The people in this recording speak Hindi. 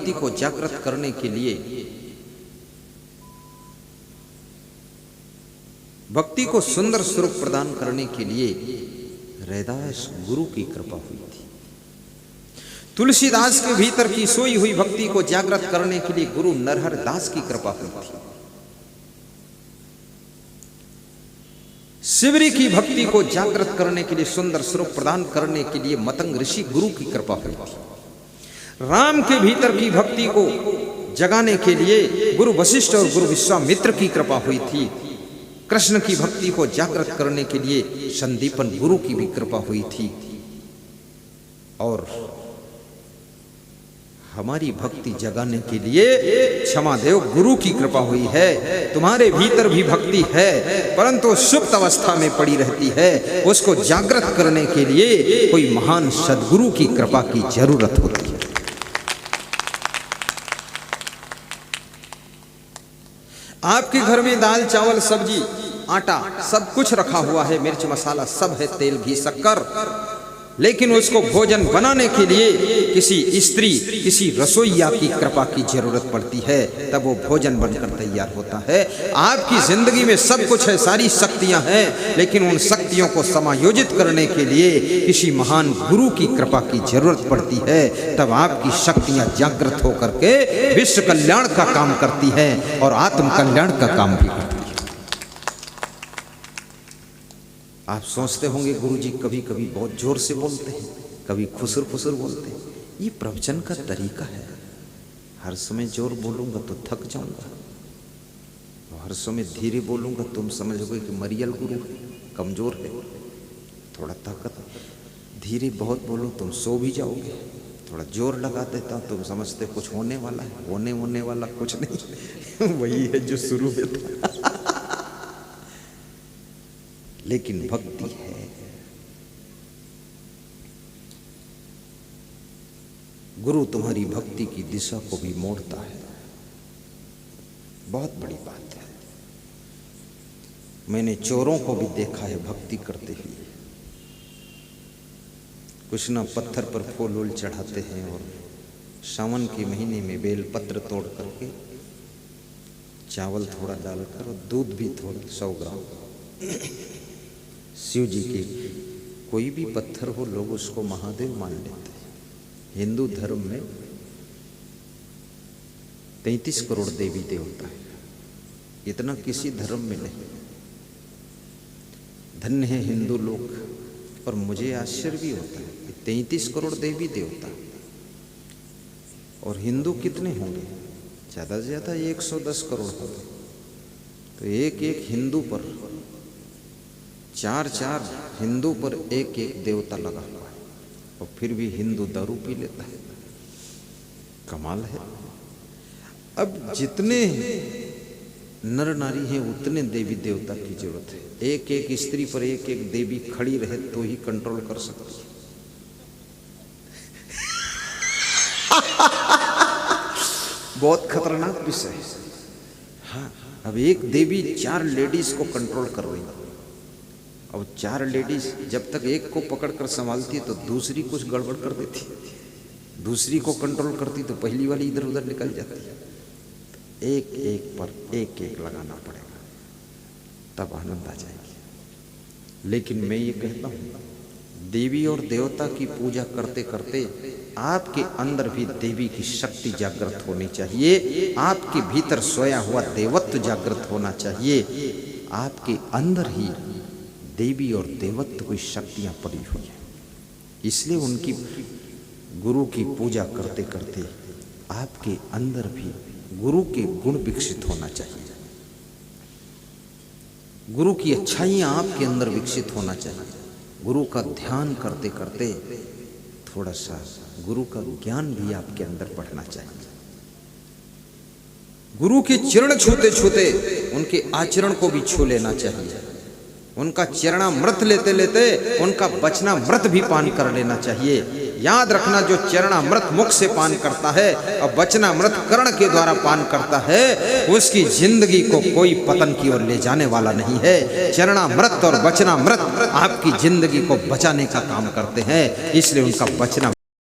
भक्ति को जागृत करने के लिए, भक्ति को सुंदर स्वरूप प्रदान करने के लिए रैदास गुरु की कृपा हुई थी। तुलसीदास के भीतर की सोई हुई भक्ति को जागृत करने के लिए गुरु नरहर दास की कृपा हुई थी। शिवरी की भक्ति को जागृत करने के लिए, सुंदर स्वरूप प्रदान करने के लिए मतंग ऋषि गुरु की कृपा हुई थी। राम के भीतर की भक्ति को जगाने के लिए गुरु वशिष्ठ और गुरु विश्वामित्र की कृपा हुई थी। कृष्ण की भक्ति को जागृत करने के लिए संदीपन गुरु की भी कृपा हुई थी। और हमारी भक्ति जगाने के लिए क्षमादेव गुरु की कृपा हुई है। तुम्हारे भीतर भी भक्ति है, परंतु सुप्त अवस्था में पड़ी रहती है। उसको जागृत करने के लिए कोई महान सद्गुरु की कृपा की जरूरत होती है। आपके घर में दाल चावल सब्जी आटा सब कुछ रखा हुआ है, मिर्च मसाला सब है, तेल घी शक्कर, लेकिन उसको भोजन बनाने के लिए किसी स्त्री, किसी रसोइया की कृपा की जरूरत पड़ती है, तब वो भोजन बनकर तैयार होता है। आपकी जिंदगी में सब कुछ है, सारी शक्तियां हैं, लेकिन उन शक्तियों को समायोजित करने के लिए किसी महान गुरु की कृपा की जरूरत पड़ती है। तब आपकी शक्तियां जागृत होकर के विश्व कल्याण का काम करती हैं और आत्म कल्याण का काम भी करती है। आप सोचते होंगे गुरुजी कभी कभी बहुत जोर से बोलते हैं, कभी खुसर खुसर बोलते हैं। ये प्रवचन का तरीका है। हर समय जोर बोलूंगा तो थक जाऊंगा, और हर समय धीरे बोलूंगा तुम समझोगे कि मरियल गुरु है, कमजोर है, थोड़ा ताकत। धीरे बहुत बोलो तुम सो भी जाओगे, थोड़ा जोर लगा देता तुम समझते कुछ होने वाला है। होने वाला कुछ नहीं वही है जो शुरू में था लेकिन भक्ति है। गुरु तुम्हारी भक्ति की दिशा को भी मोड़ता है, बहुत बड़ी बात है। मैंने चोरों को भी देखा है भक्ति करते हुए। कुछ ना पत्थर पर फूल वूल चढ़ाते हैं और सावन के महीने में बेल पत्र तोड़ करके चावल थोड़ा डालकर और दूध भी थोड़ा 100 ग्राम शिव जी के कोई भी पत्थर हो लोग उसको महादेव मान लेते हैं। हिंदू धर्म में 33 करोड़ देवी देवता है, इतना किसी धर्म में नहीं। धन्य है हिंदू लोग। और मुझे आश्चर्य भी होता है कि 33 करोड़ देवी देवता, और हिंदू कितने होंगे? ज़्यादा से ज़्यादा 110 करोड़ होंगे। तो एक एक हिंदू पर 4 हिंदू पर एक देवता लगा हुआ है, और फिर भी हिंदू दारू पी लेता है। कमाल है। अब जितने नर नारी हैं उतने देवी देवता की जरूरत है। एक एक स्त्री पर एक एक देवी खड़ी रहे तो ही कंट्रोल कर सकती है। बहुत खतरनाक विषय है। हाँ, अब एक देवी 4 लेडीज को कंट्रोल कर रही है। अब 4 लेडीज जब तक एक को पकड़कर संभालती है तो दूसरी कुछ गड़बड़ कर देती है, दूसरी को कंट्रोल करती तो पहली वाली इधर उधर निकल जाती है। एक एक पर एक एक लगाना पड़ेगा, तब आनंद आ जाएगी। लेकिन मैं ये कहता हूँ, देवी और देवता की पूजा करते करते आपके अंदर भी देवी की शक्ति जागृत होनी चाहिए। आपके भीतर सोया हुआ देवत्व जागृत होना चाहिए। आपके अंदर ही देवी और देवत्व की शक्तियां पड़ी हुई है। इसलिए उनकी गुरु की पूजा करते करते आपके अंदर भी गुरु के गुण विकसित होना चाहिए। गुरु की अच्छाइयां आपके अंदर विकसित होना चाहिए। गुरु का ध्यान करते करते थोड़ा सा गुरु का ज्ञान भी आपके अंदर बढ़ना चाहिए। गुरु के चरण छूते छूते उनके आचरण को भी छू लेना चाहिए। उनका चरणामृत लेते लेते उनका वचनामृत भी पान कर लेना चाहिए। याद रखना, जो चरणामृत मुख से पान करता है और वचनामृत कर्ण के द्वारा पान करता है, उसकी जिंदगी को कोई पतन की ओर ले जाने वाला नहीं है। चरणामृत और वचनामृत आपकी जिंदगी को बचाने का काम करते हैं, इसलिए उनका वचना